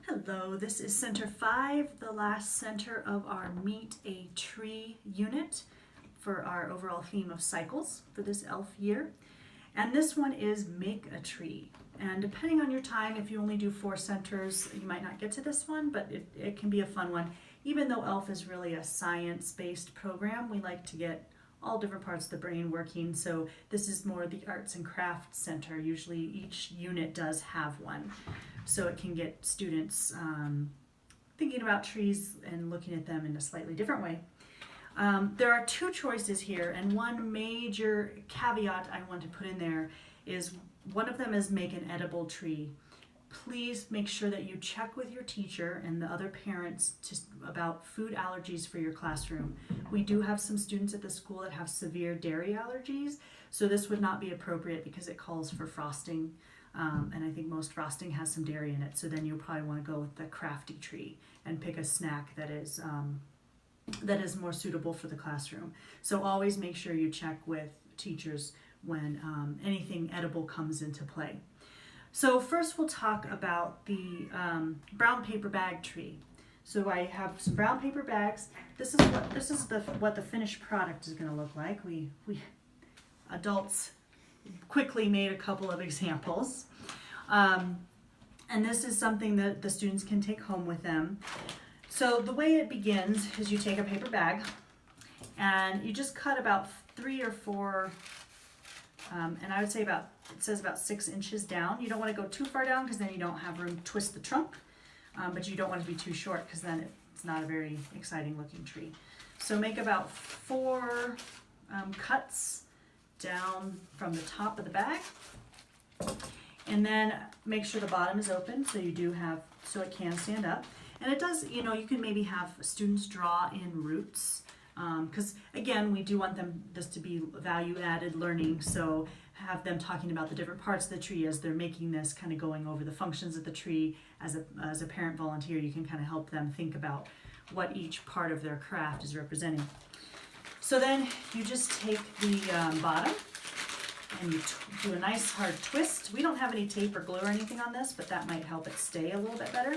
Hello, this is Center 5, the last center of our Meet a Tree unit for our overall theme of cycles for this ELF year. And this one is Make a Tree. And depending on your time, if you only do 4 centers, you might not get to this one, but it can be a fun one. Even though ELF is really a science-based program, we like to get all different parts of the brain working. So this is more the arts and crafts center. Usually each unit does have one. So it can get students thinking about trees and looking at them in a slightly different way. There are 2 choices here, and one major caveat I want to put in there is one of them is make an edible tree. Please make sure that you check with your teacher and the other parents about food allergies for your classroom. We do have some students at the school that have severe dairy allergies, so this would not be appropriate because it calls for frosting. And I think most frosting has some dairy in it, so then you'll probably want to go with the crafty tree and pick a snack that is more suitable for the classroom. So always make sure you check with teachers when anything edible comes into play. So first we'll talk about the brown paper bag tree. So I have some brown paper bags. This is what the finished product is going to look like. We adults quickly made a couple of examples. And this is something that the students can take home with them. So the way it begins is you take a paper bag and you just cut about 3 or 4, and I would say it says about 6 inches down. You don't want to go too far down because then you don't have room to twist the trunk, but you don't want to be too short because then it's not a very exciting looking tree. So make about 4 cuts down from the top of the bag, and then make sure the bottom is open so so it can stand up. And it does, you can maybe have students draw in roots, because again, we do want this to be value added learning, so have them talking about the different parts of the tree as they're making this, kind of going over the functions of the tree. As a parent volunteer, you can kind of help them think about what each part of their craft is representing. So then you just take the bottom and you do a nice hard twist. We don't have any tape or glue or anything on this, but that might help it stay a little bit better.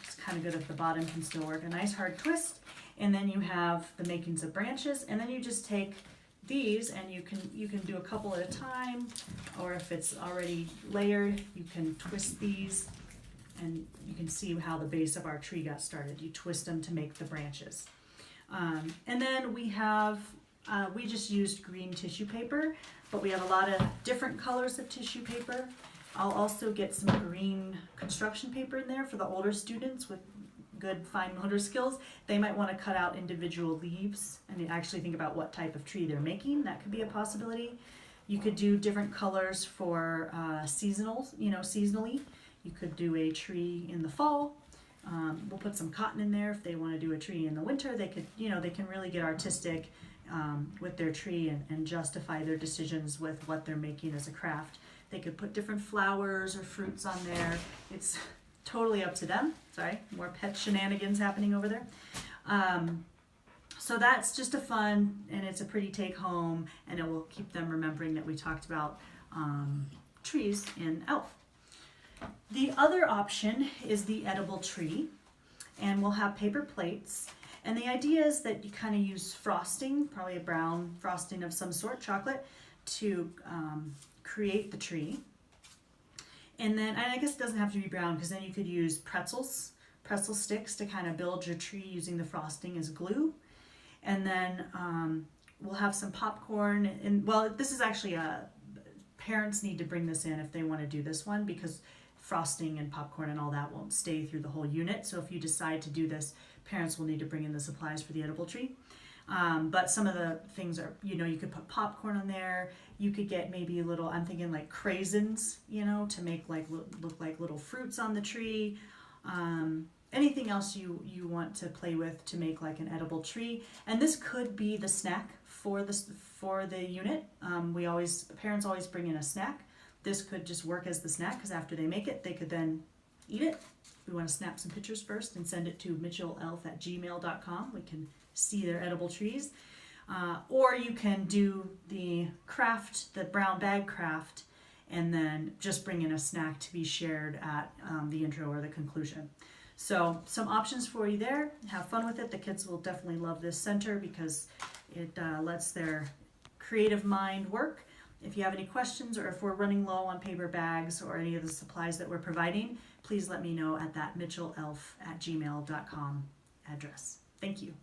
It's kind of good if the bottom can still work. A nice hard twist, and then you have the makings of branches, and then you just take these and you can do a couple at a time, or if it's already layered, you can twist these. And you can see how the base of our tree got started. You twist them to make the branches. And then we just used green tissue paper, but we have a lot of different colors of tissue paper. I'll also get some green construction paper in there for the older students with good fine motor skills. They might want to cut out individual leaves and actually think about what type of tree they're making. That could be a possibility. You could do different colors for seasonally. You could do a tree in the fall. We'll put some cotton in there if they want to do a tree in the winter. They could, they can really get artistic with their tree and justify their decisions with what they're making as a craft. They could put different flowers or fruits on there. It's totally up to them. Sorry, more pet shenanigans happening over there. So that's just a fun, and it's a pretty take home, and it will keep them remembering that we talked about trees in ELF. The other option is the edible tree, and we'll have paper plates. And the idea is that you kind of use frosting, probably a brown frosting of some sort, chocolate, to create the tree. And I guess it doesn't have to be brown, because then you could use pretzel sticks to kind of build your tree using the frosting as glue. And then we'll have some popcorn. And this is actually parents need to bring this in if they want to do this one, because frosting and popcorn and all that won't stay through the whole unit. So if you decide to do this, parents will need to bring in the supplies for the edible tree. But some of the things are, you could put popcorn on there. You could get maybe I'm thinking like craisins, to make look like little fruits on the tree. Anything else you want to play with to make like an edible tree. And this could be the snack for the unit. Parents always bring in a snack. This could just work as the snack, because after they make it, they could then eat it. We want to snap some pictures first and send it to mitchellelf@gmail.com. We can see their edible trees. Or you can do the brown bag craft and then just bring in a snack to be shared at the intro or the conclusion. So some options for you there. Have fun with it. The kids will definitely love this center because it lets their creative mind work. If you have any questions or if we're running low on paper bags or any of the supplies that we're providing, please let me know at that mitchellelf@gmail.com address. Thank you.